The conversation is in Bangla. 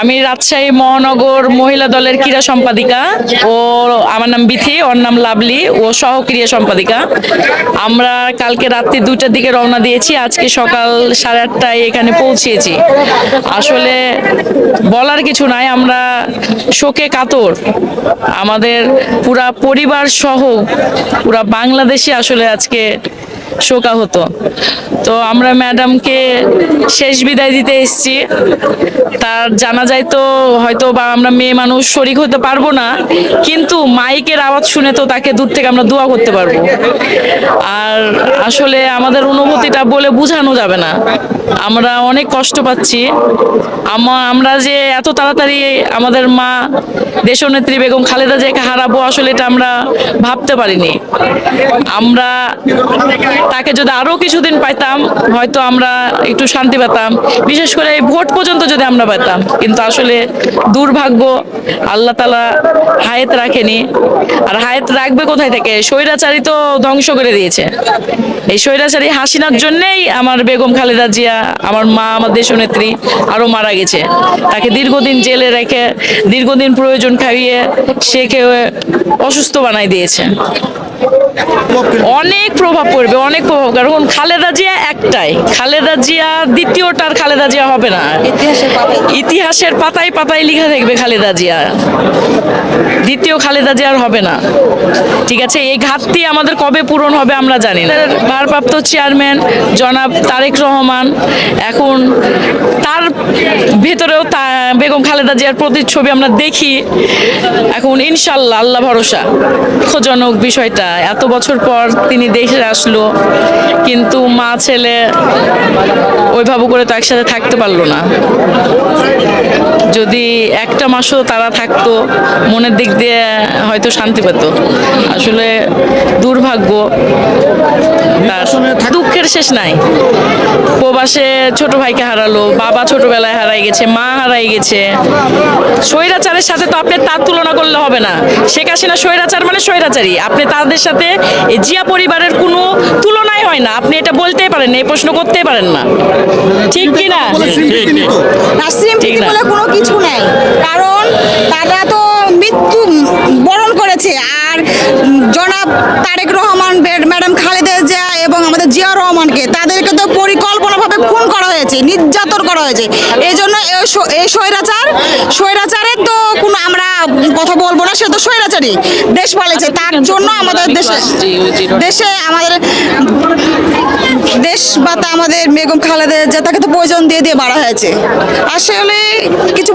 আমি রাজশাহী মহানগর মহিলা দলের ক্রীড়া সম্পাদিকা। ও আমার নাম বিথি, ওর নাম লাভলি, ও সহ ক্রীড়া সম্পাদিকা। আমরা কালকে রাত্রি 2টার দিকে রওনা দিয়েছি, আজকে সকাল 8:30টায় এখানে পৌঁছেছি। আসলে বলার কিছু নাই, আমরা শোকে কাতর। আমাদের পুরা পরিবার সহ পুরা বাংলাদেশে আসলে আজকে শোকাহত। তো আমরা ম্যাডামকে শেষ বিদায় দিতে এসেছি। তার জানাজায় তো হয়তো বা আমরা মেয়ে মানুষ শরিক হতে পারবো না, কিন্তু মাইকের আওয়াজ শুনে তো তাকে দূর থেকে আমরা দোয়া করতে পারবো। আর আসলে আমাদের অনুভূতিটা বলে বোঝানো যাবে না, আমরা অনেক কষ্ট পাচ্ছি। আমরা যে এত তাড়াতাড়ি আমাদের মা দেশনেত্রী বেগম খালেদা জিয়াকে হারাবো, আসলে এটা আমরা ভাবতে পারিনি। আমরা তাকে যদি আরো কিছুদিন পাইতাম হয়তো আমরা একটু শান্তি পেতাম, বিশেষ করে এই ভোট পর্যন্ত যদি আমরা পেতাম। কিন্তু আসলে দুর্ভাগ্য, আল্লাহ তাআলা হায়াত রাখেনি। আর হায়াত রাখবে কোথায় থেকে? স্বৈরাচারী তো ধ্বংস করে দিয়েছে। এই স্বৈরাচারী হাসিনার জন্যই আমার বেগম খালেদা জিয়া, আমার মা, আমার দেশনেত্রী আরো মারা গেছে। তাকে দীর্ঘদিন জেলে রেখে, দীর্ঘদিন প্রয়োজন খাইয়ে সে অসুস্থ বানাই দিয়েছে। অনেক প্রভাব পড়বে, অনেক প্রভাব। কারণ খালেদা জিয়া একটাই, খালেদা জিয়া দ্বিতীয়টার খালেদা জিয়া হবে না। ইতিহাসের পাতায় পাতায় লেখা থাকবে খালেদা জিয়া, দ্বিতীয় খালেদা জিয়া আর হবে না। ঠিক আছে, এই ঘাটতি আমাদের কবে পূরণ হবে আমরা জানি না। ভারপ্রাপ্ত চেয়ারম্যান জনাব তারেক রহমান, এখন তার ভেতরেও বেগম খালেদা জিয়ার প্রতিচ্ছবি আমরা দেখি। এখন ইনশাল্লাহ, আল্লাহ ভরসা। দুঃখজনক বিষয়টা, এত বছর পর তিনি দেশে আসলো, কিন্তু মা ছেলে ওইভাবে করে তো একসাথে থাকতে পারলো না। যদি একটা মাসও তারা থাকতো, মনের দিক দিয়ে হয়তো শান্তি পেত। আসলে দুর্ভাগ্য, দুঃখের শেষ নাই। প্রবাসে ছোট ভাইকে হারালো, বাবা ছোটবেলায় হারাই গেছে, মা হারাই গেছে। স্বৈরাচারের সাথে তো আপনি তার তুলনা করলে হবে না। শেখ হাসিনা স্বৈরাচার মানে স্বৈরাচারী, আপনি তাদের সাথে এই জিয়া পরিবারের কোনো তুলনাই হয় না। আপনি এটা বলতেই পারেন না, এই প্রশ্ন করতেই পারেন না, ঠিক কি না? ঠিক না, কোনো কিছু নাই, কারণ তারা তো মৃত্যু বরণ করেছে। আর জনাব তারেক রহমান, ম্যাডাম খালেদা জিয়া এবং আমাদের জিয়া রহমানকে, তাদেরকে তো পরিকল্পনাভাবে খুন করা হয়েছে, নির্যাতন করা হয়েছে। এই জন্য এই স্বৈরাচারের তো কোনো আমরা কথা বলবো না, সে তো স্বৈরাচারী দেশ পালিয়েছে। তার জন্য আমাদের দেশে আমাদের দেশ বা আমাদের বেগম খালেদা জিয়া, তাকে তো প্রয়োজন দিয়ে দিয়ে মারা হয়েছে। আসলে কিছু